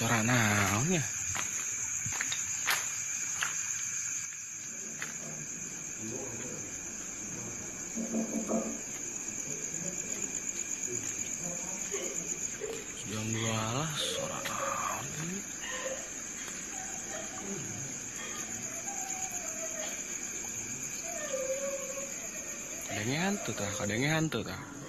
Suara naon ya? Jam 12 suara naon ini? Kadengean tuh tah.